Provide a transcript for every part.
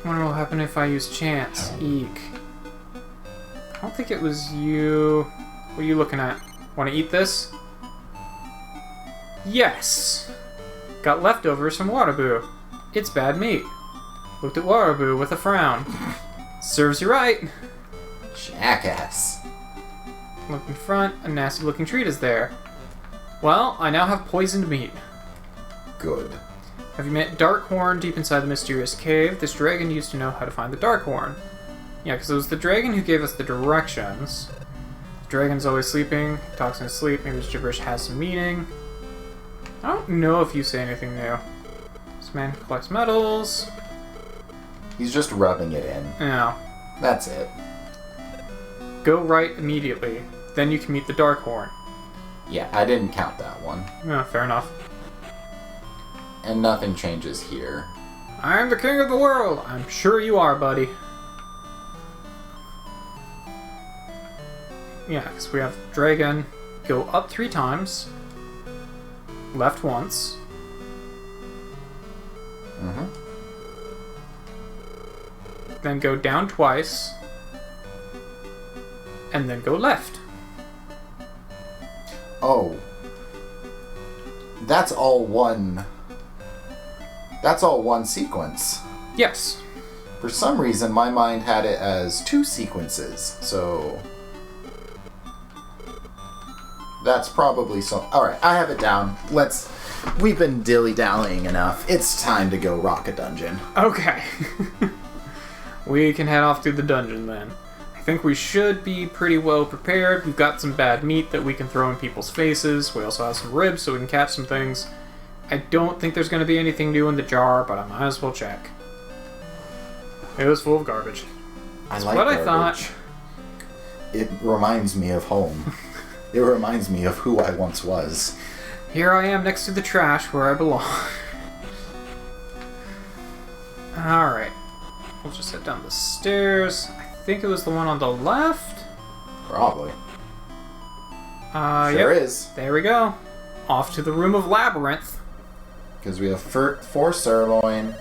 I wonder what will happen if I use chance. Eek. I don't think it was you. What are you looking at? Want to eat this? Yes! Got leftovers from Waterbu. It's bad meat. Looked at Waterbu with a frown. Serves you right. Jackass. Look in front, a nasty looking treat is there. Well, I now have poisoned meat. Good. Have you met Darkhorn deep inside the mysterious cave? This dragon used to know how to find the Darkhorn. Yeah, because it was the dragon who gave us the directions. The dragon's always sleeping, talks in his sleep, maybe his gibberish has some meaning. I don't know if you say anything new. This man collects metals. He's just rubbing it in. Yeah. That's it. Go right immediately. Then you can meet the Darkhorn. Yeah, I didn't count that one. Yeah, fair enough. And nothing changes here. I am the king of the world! I'm sure you are, buddy. Yeah, because we have dragon. Go up 3 times. Left once. Mm-hmm. Then go down twice. And then go left. Oh. That's all one sequence. Yes. For some reason, my mind had it as 2 sequences, so... That's probably so... Alright, I have it down. We've been dilly-dallying enough. It's time to go rock a dungeon. Okay. We can head off to the dungeon then. I think we should be pretty well prepared. We've got some bad meat that we can throw in people's faces. We also have some ribs so we can catch some things. I don't think there's going to be anything new in the jar, but I might as well check. It was full of garbage. I like what garbage. I thought. It reminds me of home. It reminds me of who I once was. Here I am next to the trash where I belong. Alright. We'll just head down the stairs. I think it was the one on the left? Probably. Sure is. There we go. Off to the room of Labyrinth. Because we have 4 sirloin.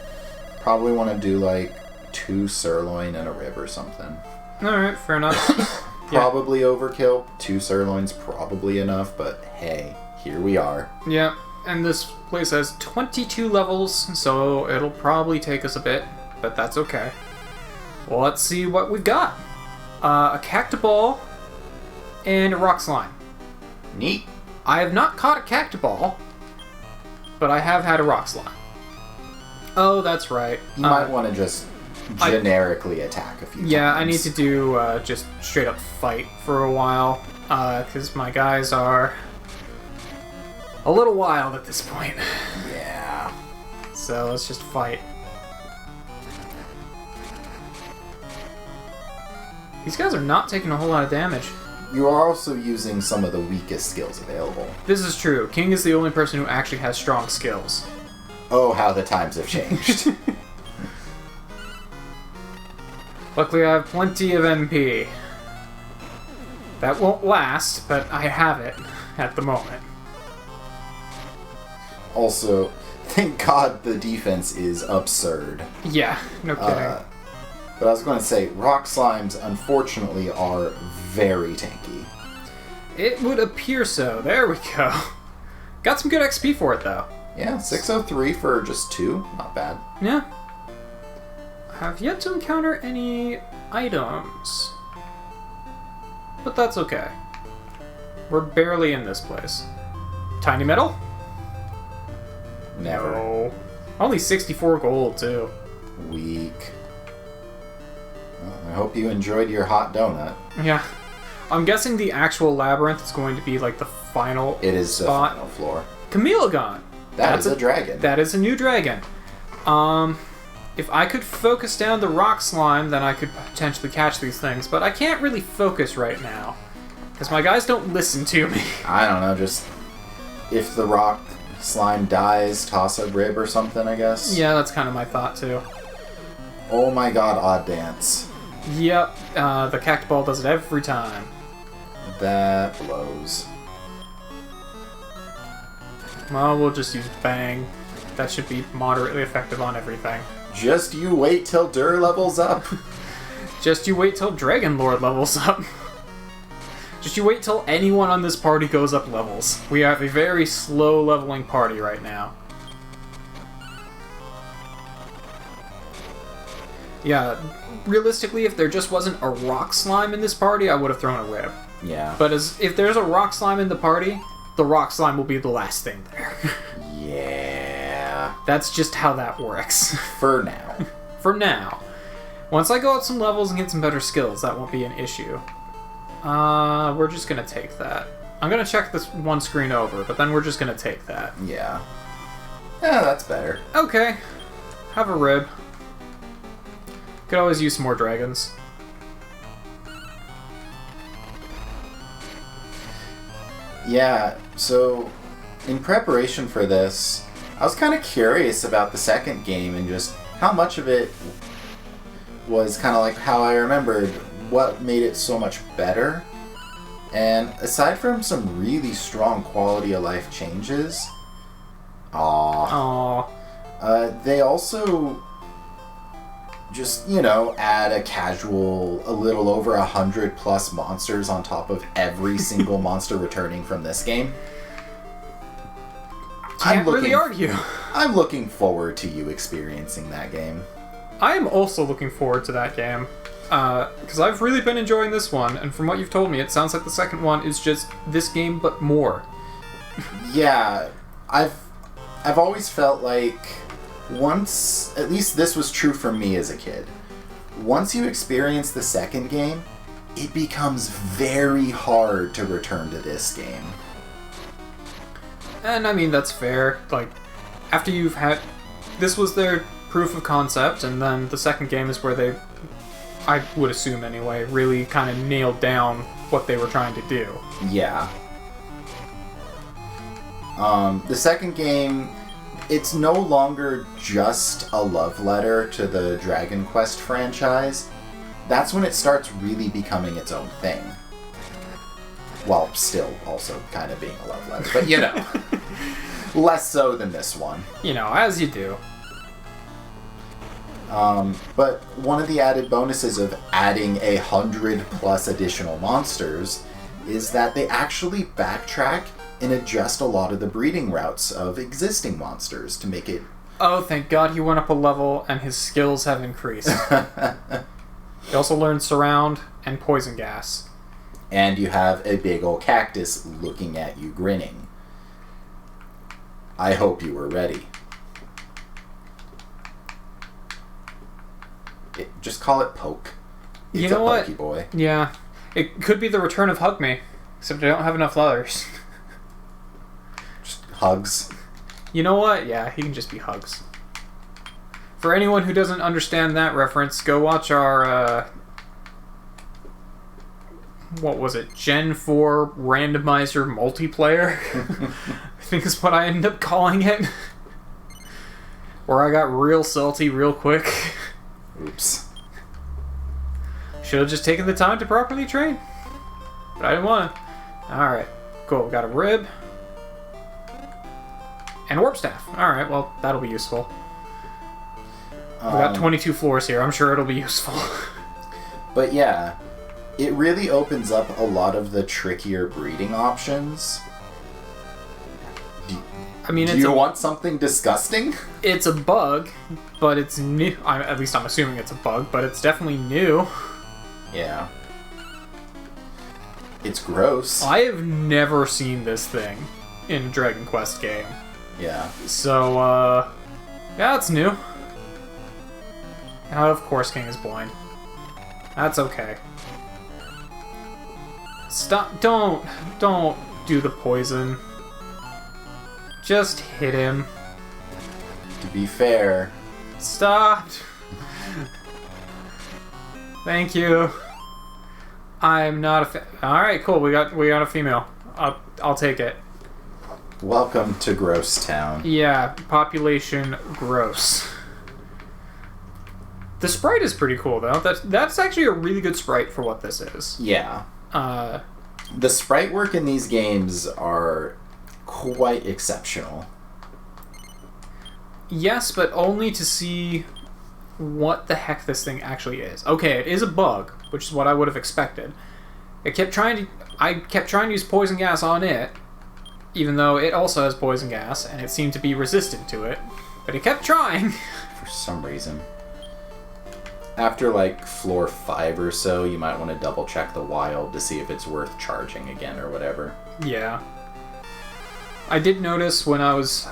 Probably want to do like 2 sirloin and a rib or something. Alright, fair enough. Probably overkill. 2 sirloins probably enough, but hey, here we are. Yeah, and this place has 22 levels, so it'll probably take us a bit, but that's okay. Well, let's see what we've got. A cactoball and a rock slime. Neat. I have not caught a cactoball, but I have had a rock slime. Oh, that's right. You might want to just generically attack a few times. Yeah, I need to do just straight up fight for a while, because my guys are a little wild at this point. Yeah. So let's just fight. These guys are not taking a whole lot of damage. You are also using some of the weakest skills available. This is true. King is the only person who actually has strong skills. Oh, how the times have changed. Luckily, I have plenty of MP. That won't last, but I have it at the moment. Also, thank God the defense is absurd. Yeah, no kidding. But I was going to say, rock slimes, unfortunately, are very tanky. It would appear so. There we go. Got some good XP for it, though. Yeah, 603 for just 2. Not bad. Yeah. I have yet to encounter any items. But that's okay. We're barely in this place. Tiny metal? Never. No. Only 64 gold, too. Weak. Well, I hope you enjoyed your hot donut. Yeah. I'm guessing the actual labyrinth is going to be like the final It is spot. the final floor. Chameleon! That's a dragon. That is a new dragon. If I could focus down the rock slime, then I could potentially catch these things, but I can't really focus right now. Because my guys don't listen to me. I don't know, just... If the rock slime dies, toss a rib or something, I guess? Yeah, that's kind of my thought, too. Oh my god, odd dance. Yep, the cactoball does it every time. That blows. Well, we'll just use Bang. That should be moderately effective on everything. Just you wait till Dur levels up. Just you wait till Dragon Lord levels up. Just you wait till anyone on this party goes up levels. We have a very slow leveling party right now. Yeah, realistically, if there just wasn't a rock slime in this party, I would have thrown a rib. Yeah. But if there's a rock slime in the party, the rock slime will be the last thing there. Yeah. That's just how that works. For now. For now. Once I go up some levels and get some better skills, that won't be an issue. We're just gonna take that. I'm gonna check this one screen over, but then we're just gonna take that. Yeah. Yeah, that's better. Okay. Have a rib. Could always use some more dragons. Yeah, so in preparation for this, I was kind of curious about the second game and just how much of it was kind of like how I remembered what made it so much better. And aside from some really strong quality of life changes, they also just, add a little over 100 plus monsters on top of every single monster returning from this game. Can't really argue. I'm looking forward to you experiencing that game. I am also looking forward to that game. Because I've really been enjoying this one, and from what you've told me, it sounds like the second one is just this game, but more. Yeah, I've always felt like once, at least this was true for me as a kid, once you experience the second game, it becomes very hard to return to this game. And I mean, that's fair. Like, after you've had... This was their proof of concept, and then the second game is where they, I would assume anyway, really kind of nailed down what they were trying to do. Yeah. The second game, it's no longer just a love letter to the Dragon Quest franchise. That's when it starts really becoming its own thing. While still also kind of being a love letter. But, less so than this one. As you do. But one of the added bonuses of adding 100 plus additional monsters is that they actually backtrack and adjust a lot of the breeding routes of existing monsters to make it... Oh, thank God he went up a level and his skills have increased. He also learned Surround and Poison Gas. And you have a big old cactus looking at you grinning. I hope you were ready. Just call it Poke. It's you know a what? Pokey boy. Yeah. It could be the return of Hug Me, except I don't have enough leathers. Just Hugs. You know what? Yeah, he can just be Hugs. For anyone who doesn't understand that reference, go watch our, what was it? Gen 4 randomizer multiplayer? I think is what I ended up calling it. Where I got real salty real quick. Oops. Should have just taken the time to properly train. But I didn't want to. Alright, cool. We got a rib. And a warp staff. Alright, well, that'll be useful. We got 22 floors here. I'm sure it'll be useful. But yeah, it really opens up a lot of the trickier breeding options. Do you want something disgusting? It's a bug, but it's new. At least I'm assuming it's a bug, but it's definitely new. Yeah. It's gross. I have never seen this thing in a Dragon Quest game. Yeah. So, yeah, it's new. And of course King is blind. That's okay. Stop. Don't do the poison. Just hit him. To be fair. Stop. Thank you. I'm not a Alright, cool. We got a female. I'll take it. Welcome to Gross Town. Yeah, population gross. The sprite is pretty cool, though. That's actually a really good sprite for what this is. Yeah. The sprite work in these games are quite exceptional. Yes, but only to see what the heck this thing actually is. Okay, it is a bug, which is what I would have expected. I kept trying to use poison gas on it, even though it also has poison gas, and it seemed to be resistant to it. But it kept trying. For some reason. After, like, floor 5 or so, you might want to double-check the wild to see if it's worth charging again or whatever. Yeah. I did notice when I was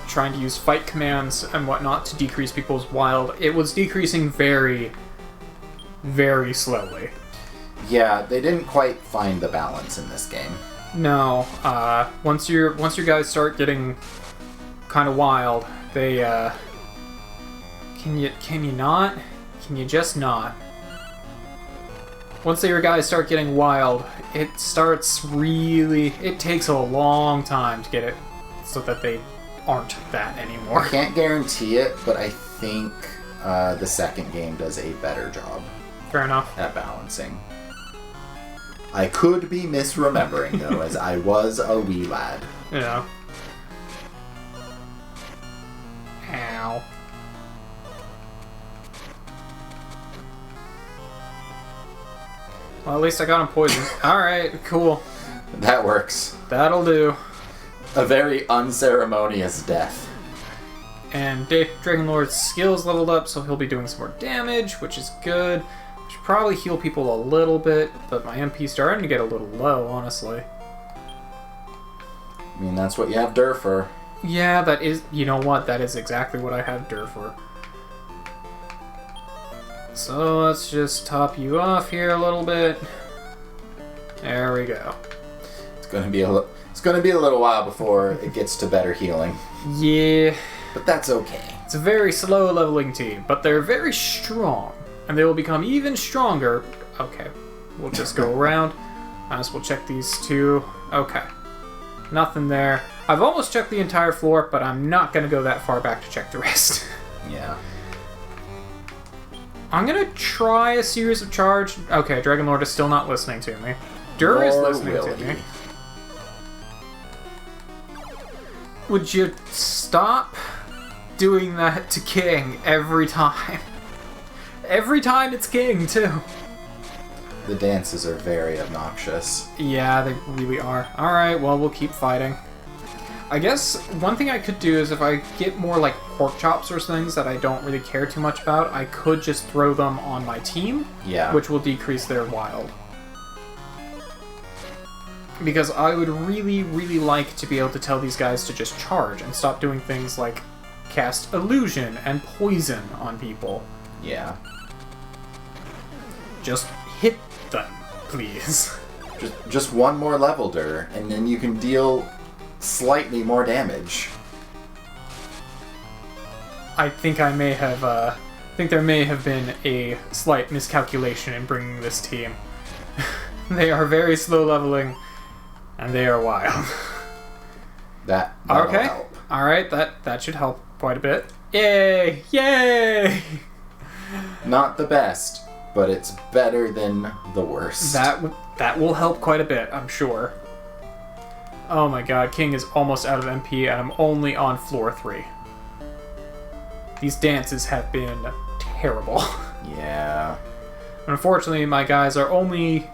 trying to use fight commands and whatnot to decrease people's wild, it was decreasing very, very slowly. Yeah, they didn't quite find the balance in this game. No, once your guys start getting kind of wild, they can you not? Can you just not? Once your guys start getting wild, it takes a long time to get it so that they aren't that anymore. I can't guarantee it, but I think the second game does a better job. Fair enough. At balancing. I could be misremembering, though, as I was a wee lad. Yeah. Ow. Well, at least I got him poisoned. Alright, cool. That works. That'll do. A very unceremonious death. And Dragonlord's skills leveled up, so he'll be doing some more damage, which is good. I should probably heal people a little bit, but my MP's starting to get a little low, honestly. I mean, that's what you have Dur for. Yeah, that is... You know what? That is exactly what I have Dur for. So let's just top you off here a little bit. There we go. It's gonna be a little while before it gets to better healing. Yeah. But that's okay. It's a very slow leveling team, but they're very strong. And they will become even stronger. Okay. We'll just go around. Might as well check these two. Okay. Nothing there. I've almost checked the entire floor, but I'm not going to go that far back to check the rest. Yeah. I'm going to try a series of charge. Okay, Dragonlord is still not listening to me. Dur is listening to me. Would you stop doing that to King every time? Every time it's King, too. The dances are very obnoxious. Yeah, they really are. Alright, well, we'll keep fighting. I guess one thing I could do is if I get more, like, pork chops or things that I don't really care too much about, I could just throw them on my team. Yeah. Which will decrease their wild. Because I would really, really like to be able to tell these guys to just charge and stop doing things like cast illusion and poison on people. Yeah. Just hit them, please. Just one more level, Dur, and then you can deal slightly more damage. I think there may have been a slight miscalculation in bringing this team. They are very slow leveling, and they are wild. That'll okay. help. Alright, that should help quite a bit. Yay! Yay! Not the best, but it's better than the worst. That will help quite a bit, I'm sure. Oh my god, King is almost out of MP, and I'm only on floor 3. These dances have been terrible. Yeah. Unfortunately, my guys are only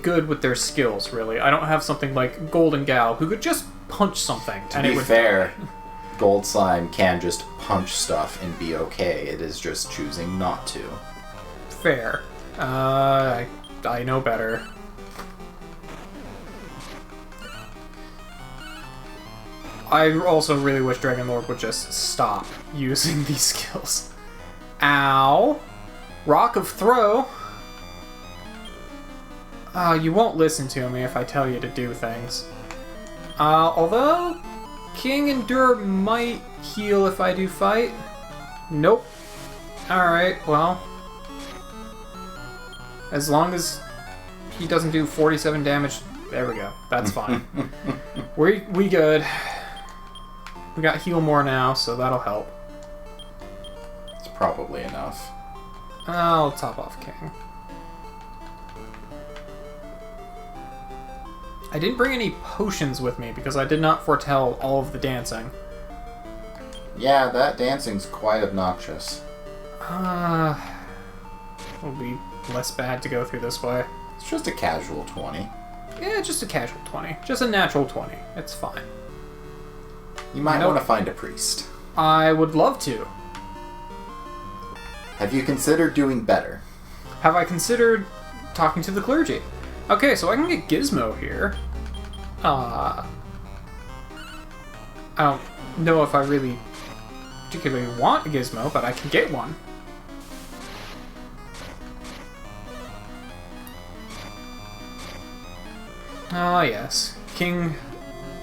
good with their skills, really. I don't have something like Golden Gal, who could just punch something. To be fair, Gold Slime can just punch stuff and be okay. It is just choosing not to. Fair. I know better. I also really wish Dragonlord would just stop using these skills. Ow! Rock of Throw! You won't listen to me if I tell you to do things. Although, King and Dur might heal if I do fight. Nope. Alright, well. As long as he doesn't do 47 damage, there we go. That's fine. we good. We got heal more now, so that'll help. It's probably enough. I'll top off King. I didn't bring any potions with me because I did not foretell all of the dancing. Yeah, that dancing's quite obnoxious. It'll be less bad to go through this way. It's just a casual 20. Yeah, just a casual 20. Just a natural 20. It's fine. You might want to find a priest. I would love to. Have you considered doing better? Have I considered talking to the clergy? Okay, so I can get Gizmo here. I don't know if I really particularly want a Gizmo, but I can get one. Ah, yes. King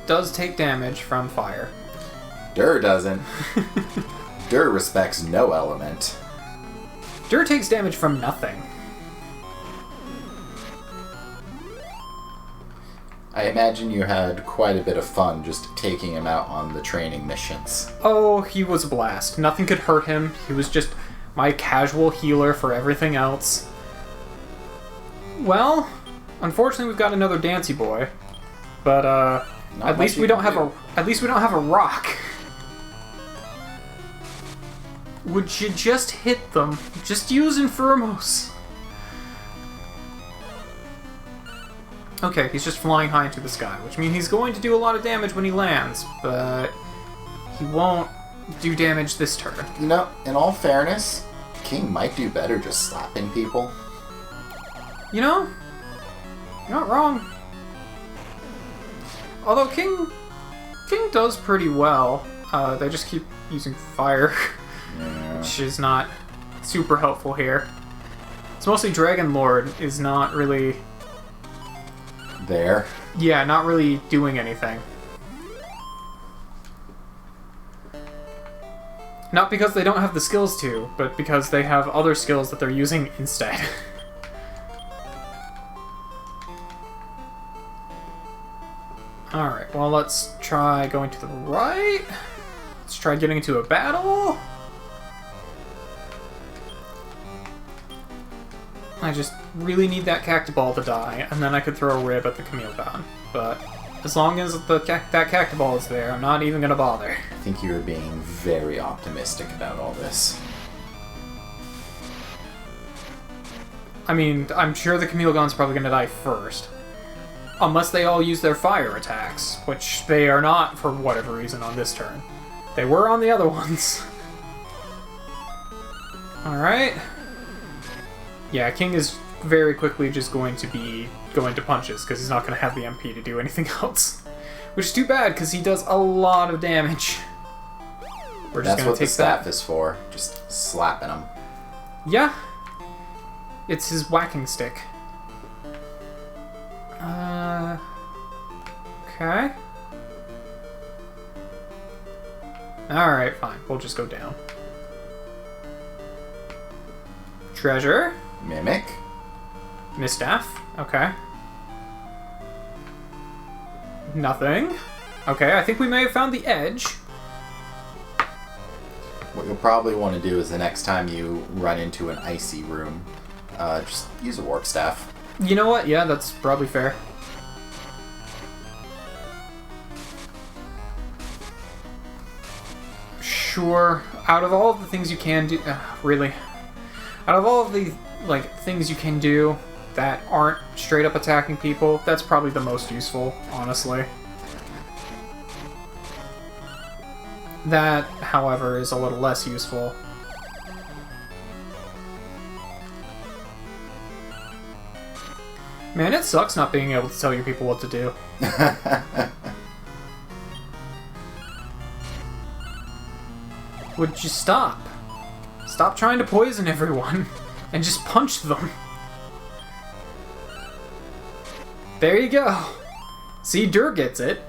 does take damage from fire. Dur doesn't. Dur respects no element. Dur takes damage from nothing. I imagine you had quite a bit of fun just taking him out on the training missions. Oh, he was a blast. Nothing could hurt him. He was just my casual healer for everything else. Well, unfortunately we've got another Dancy boy. But at least we don't have a rock. Would you just hit them? Just use Infirmos. Okay, he's just flying high into the sky, which means he's going to do a lot of damage when he lands, but he won't do damage this turn. You know, in all fairness, King might do better just slapping people. You know, you're not wrong. Although King does pretty well. They just keep using fire, which is not super helpful here. It's mostly Dragon Lord is not really... there. Yeah, not really doing anything. Not because they don't have the skills to, but because they have other skills that they're using instead. Alright, well let's try going to the right. Let's try getting into a battle. I just really need that Cactoball to die, and then I could throw a rib at the Chameleon. But as long as that Cactoball is there, I'm not even gonna bother. I think you were being very optimistic about all this. I mean, I'm sure the Chameleon's probably gonna die first. Unless they all use their fire attacks, which they are not for whatever reason on this turn. They were on the other ones. Alright. Yeah, King is very quickly just going to be going to punches, because he's not going to have the MP to do anything else. Which is too bad, because he does a lot of damage. We're just That's gonna what the take staff that. is for, just slapping him. Yeah. It's his whacking stick. Okay. Alright, fine. We'll just go down. Treasure. Mimic. Misstaff. Okay. Nothing. Okay, I think we may have found the edge. What you'll probably want to do is the next time you run into an icy room, just use a warp staff. You know what? Yeah, that's probably fair. Sure. Out of all of the things you can do... really? Out of all of the, things you can do that aren't straight up attacking people, that's probably the most useful, honestly. That, however, is a little less useful. Man, it sucks not being able to tell your people what to do. Would you stop? Stop trying to poison everyone and just punch them. There you go. See, Dur gets it.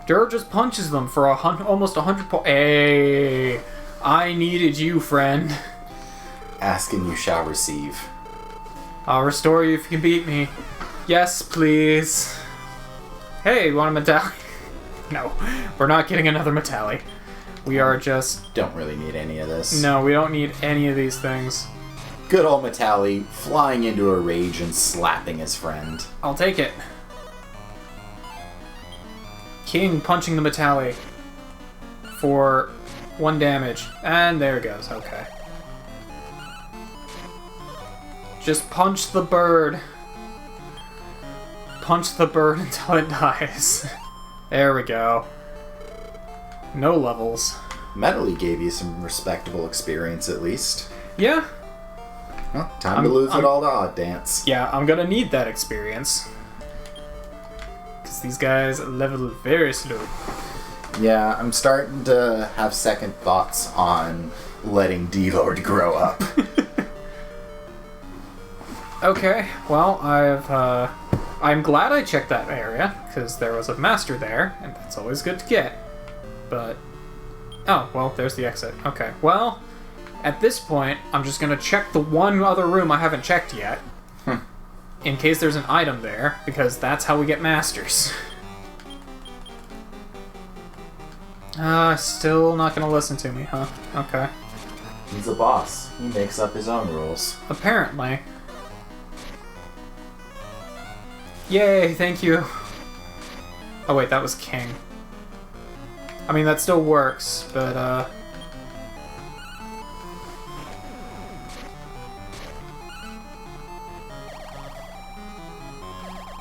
Dur just punches them for almost 100 points. Hey, I needed you, friend. Ask and you shall receive. I'll restore you if you can beat me. Yes, please. Hey, you want a Metalli? No, we're not getting another Metalli. We are just... Don't really need any of this. No, we don't need any of these things. Good old Metalli flying into a rage and slapping his friend. I'll take it. King punching the Metalli for 1 damage. And there it goes, okay. Just punch the bird. Punch the bird until it dies. There we go. No levels. Metally gave you some respectable experience, at least. Yeah. Well, time to lose it all to Odd Dance. Yeah, I'm gonna need that experience. Because these guys level very slow. Yeah, I'm starting to have second thoughts on letting D-Lord grow up. Okay, well, I'm glad I checked that area, because there was a master there, and that's always good to get. But, oh, well, there's the exit. Okay, well, at this point, I'm just gonna check the one other room I haven't checked yet, in case there's an item there, because that's how we get masters. Still not gonna listen to me, huh? Okay. He's a boss. He makes up his own rules. Apparently. Yay, thank you. Oh wait, that was King. I mean, that still works, but,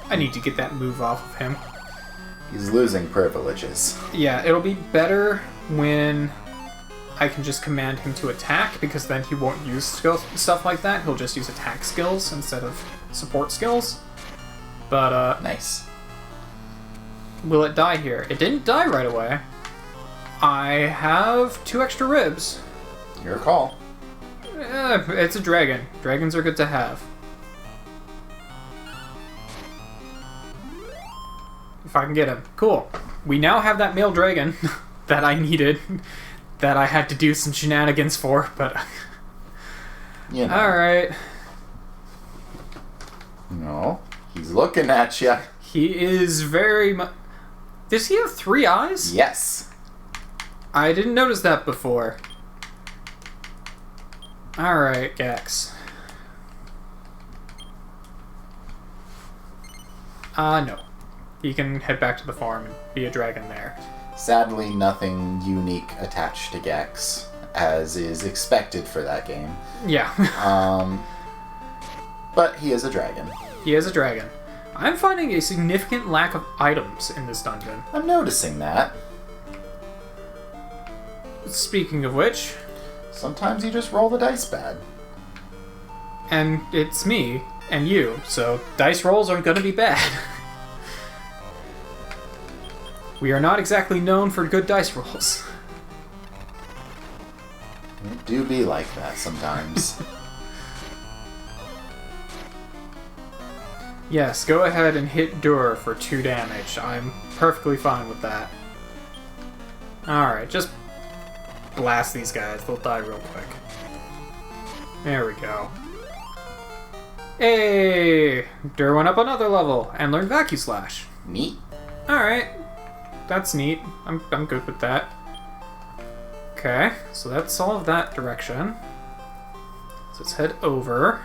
I need to get that move off of him. He's losing privileges. Yeah, it'll be better when I can just command him to attack, because then he won't use stuff like that. He'll just use attack skills instead of support skills. But, Nice. will it die here? It didn't die right away. I have 2 extra ribs. Your call. It's a dragon. Dragons are good to have. If I can get him. Cool. We now have that male dragon that I needed, that I had to do some shenanigans for, but... You know. Alright. No. He's looking at you. He is very much... Does he have 3 eyes? Yes. I didn't notice that before. Alright, Gex. No. He can head back to the farm and be a dragon there. Sadly, nothing unique attached to Gex, as is expected for that game. Yeah. But he is a dragon. He is a dragon. I'm finding a significant lack of items in this dungeon. I'm noticing that. Speaking of which... Sometimes you just roll the dice bad. And it's me and you, so dice rolls are gonna be bad. We are not exactly known for good dice rolls. It do be like that sometimes. Yes, go ahead and hit Dur for 2 damage. I'm perfectly fine with that. Alright, just blast these guys. They'll die real quick. There we go. Hey! Dur went up another level and learned Vacuum Slash. Neat. Alright. That's neat. I'm good with that. Okay, so that's all of that direction. So let's head over.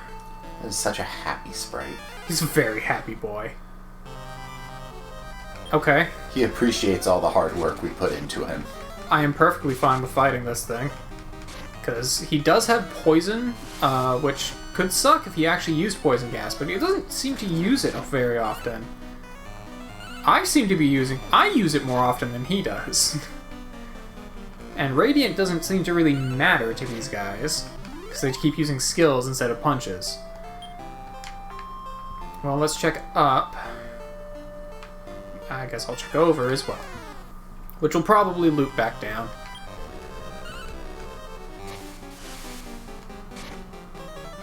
That is such a happy sprite. He's a very happy boy. Okay. He appreciates all the hard work we put into him. I am perfectly fine with fighting this thing. Because he does have poison, which could suck if he actually used poison gas, but he doesn't seem to use it very often. I use it more often than he does. And Radiant doesn't seem to really matter to these guys, because they keep using skills instead of punches. Well, let's check up. I guess I'll check over as well. Which will probably loop back down.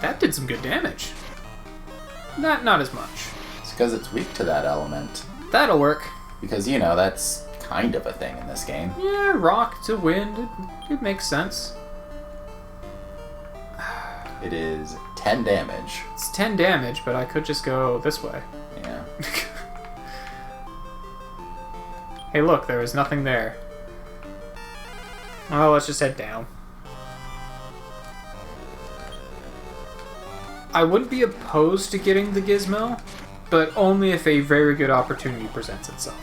That did some good damage. Not as much. It's because it's weak to that element. That'll work. Because, you know, that's kind of a thing in this game. Yeah, rock to wind. It makes sense. It is 10 damage. It's 10 damage, but I could just go this way. Yeah. Hey, look, there was nothing there. Oh, let's just head down. I wouldn't be opposed to getting the gizmo, but only if a very good opportunity presents itself.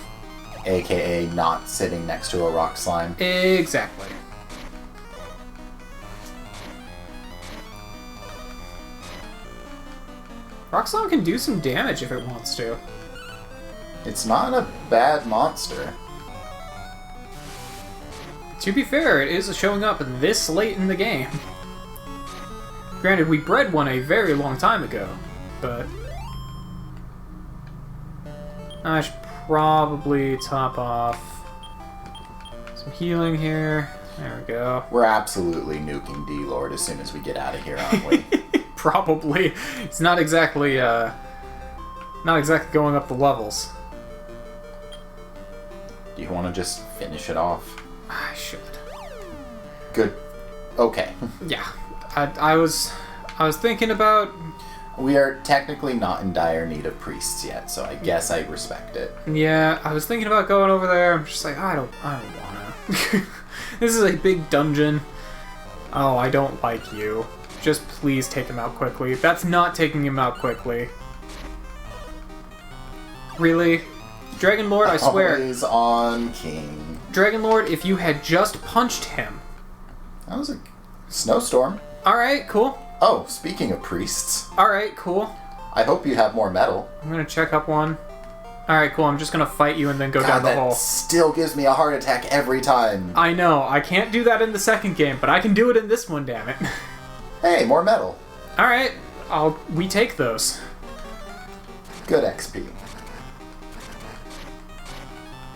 AKA not sitting next to a rock slime. Exactly. Rock Slime can do some damage if it wants to. It's not a bad monster. To be fair, it is showing up this late in the game. Granted, we bred one a very long time ago, but... I should probably top off some healing here. There we go. We're absolutely nuking D-Lord as soon as we get out of here, aren't we? Probably. It's not exactly going up the levels. Do you want to just finish it off? I should. Good. Okay. Yeah. I was thinking about... We are technically not in dire need of priests yet, so I guess I respect it. Yeah, I was thinking about going over there. I'm just like, I don't wanna. This is a big dungeon. Oh, I don't like you. Just please take him out quickly. That's not taking him out quickly. Really? Dragon Lord, I swear. Always on King. Dragon Lord, if you had just punched him. That was a snowstorm. Alright, cool. Oh, speaking of priests. Alright, cool. I hope you have more metal. I'm gonna check up one. Alright, cool. I'm just gonna fight you and then go down the hole. That still gives me a heart attack every time. I know. I can't do that in the second game, but I can do it in this one, damn it. Hey, more metal. Alright. We take those. Good XP.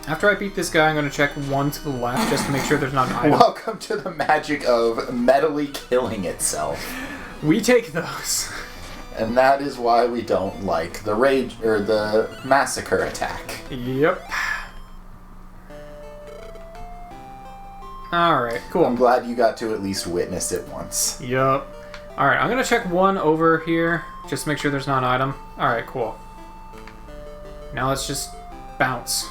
After I beat this guy, I'm gonna check one to the left just to make sure there's not an item. Welcome to the magic of metally killing itself. We take those. And that is why we don't like the rage or the massacre attack. Yep. Alright, cool. I'm glad you got to at least witness it once. Yep. Alright, I'm gonna check one over here, just to make sure there's not an item. Alright, cool. Now let's just bounce.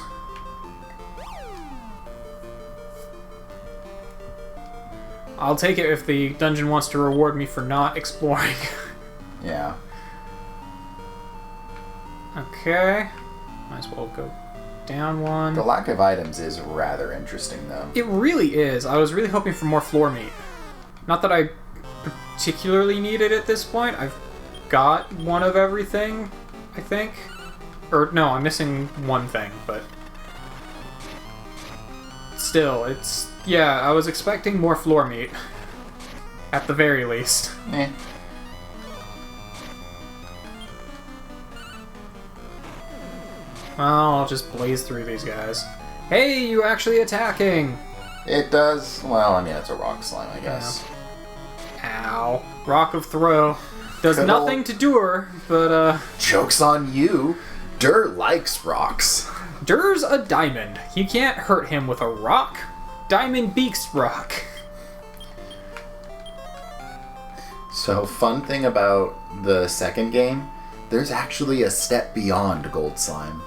I'll take it if the dungeon wants to reward me for not exploring. Yeah. Okay. Might as well go down one. The lack of items is rather interesting, though. It really is. I was really hoping for more floor meat. Not that I particularly need it at this point. I've got one of everything, I think. Or, no, I'm missing one thing, but... Still, it's... Yeah, I was expecting more floor meat. At the very least. Eh. Well, I'll just blaze through these guys. Hey, you actually attacking! It does... Well, I mean, it's a rock slime, I guess. Yeah. Ow. Rock of Throw. Does nothing to Dur, but, Joke's on you. Dur likes rocks. Dur's a diamond. You can't hurt him with a rock. Diamond beaks rock. So, fun thing about the second game, there's actually a step beyond gold slime.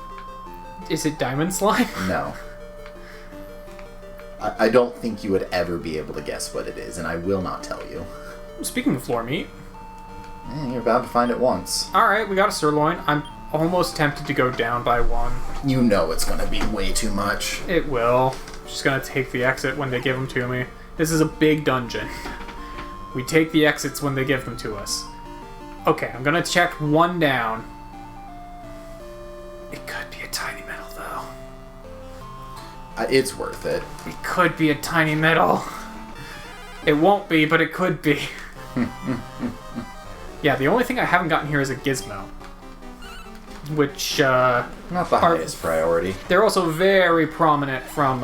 Is it diamond slime? No. I don't think you would ever be able to guess what it is, and I will not tell you. Speaking of floor meat. You're bound to find it once. Alright, we got a sirloin. I'm almost tempted to go down by one. You know it's gonna be way too much. It will. Just gonna take the exit when they give them to me. This is a big dungeon. We take the exits when they give them to us. Okay, I'm gonna check one down. It could be a tiny metal, though. It's worth it. It could be a tiny metal. It won't be, but it could be. Yeah, the only thing I haven't gotten here is a gizmo. Which, Not the highest priority. They're also very prominent from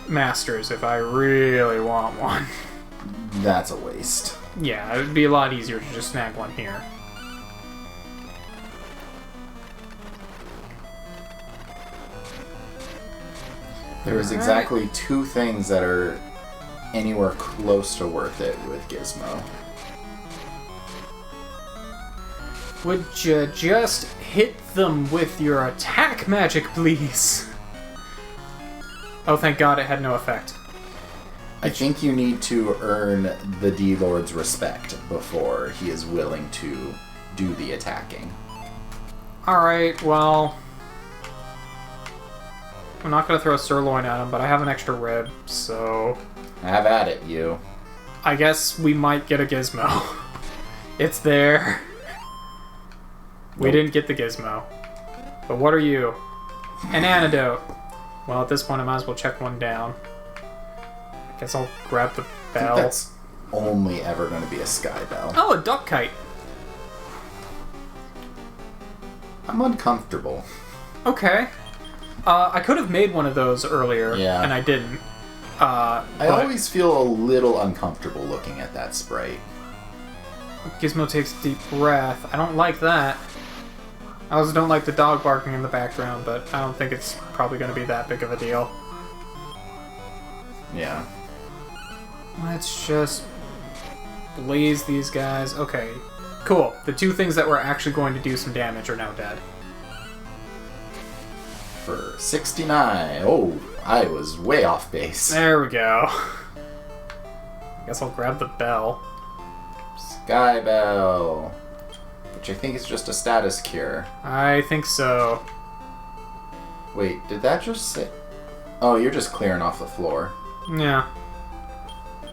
Masters if I really want one. That's a waste. Yeah, it would be a lot easier to just snag one here. There's exactly two things that are anywhere close to worth it with Gizmo. Would you just hit them with your attack magic, please? Oh, thank God it had no effect. I think you need to earn the D-Lord's respect before he is willing to do the attacking. Alright, well... I'm not going to throw a sirloin at him, but I have an extra rib, so... Have at it, you. I guess we might get a gizmo. It's there. We didn't get the gizmo. But what are you? An antidote. Well, at this point, I might as well check one down. I guess I'll grab the I think bell. that's only ever going to be a sky bell. Oh, a duck kite. I'm uncomfortable. Okay. I could have made one of those earlier, Yeah. and I didn't. I always feel a little uncomfortable looking at that sprite. Gizmo takes a deep breath. I don't like that. I also don't like the dog barking in the background, but I don't think it's probably going to be that big of a deal. Yeah. Let's just blaze these guys. Okay, cool. The two things that were actually going to do some damage are now dead. For 69. Oh, I was way off base. There we go. I guess I'll grab the bell. Sky bell. Which I think is just a status cure. I think so. Wait, did that just say... Oh, you're just clearing off the floor. Yeah.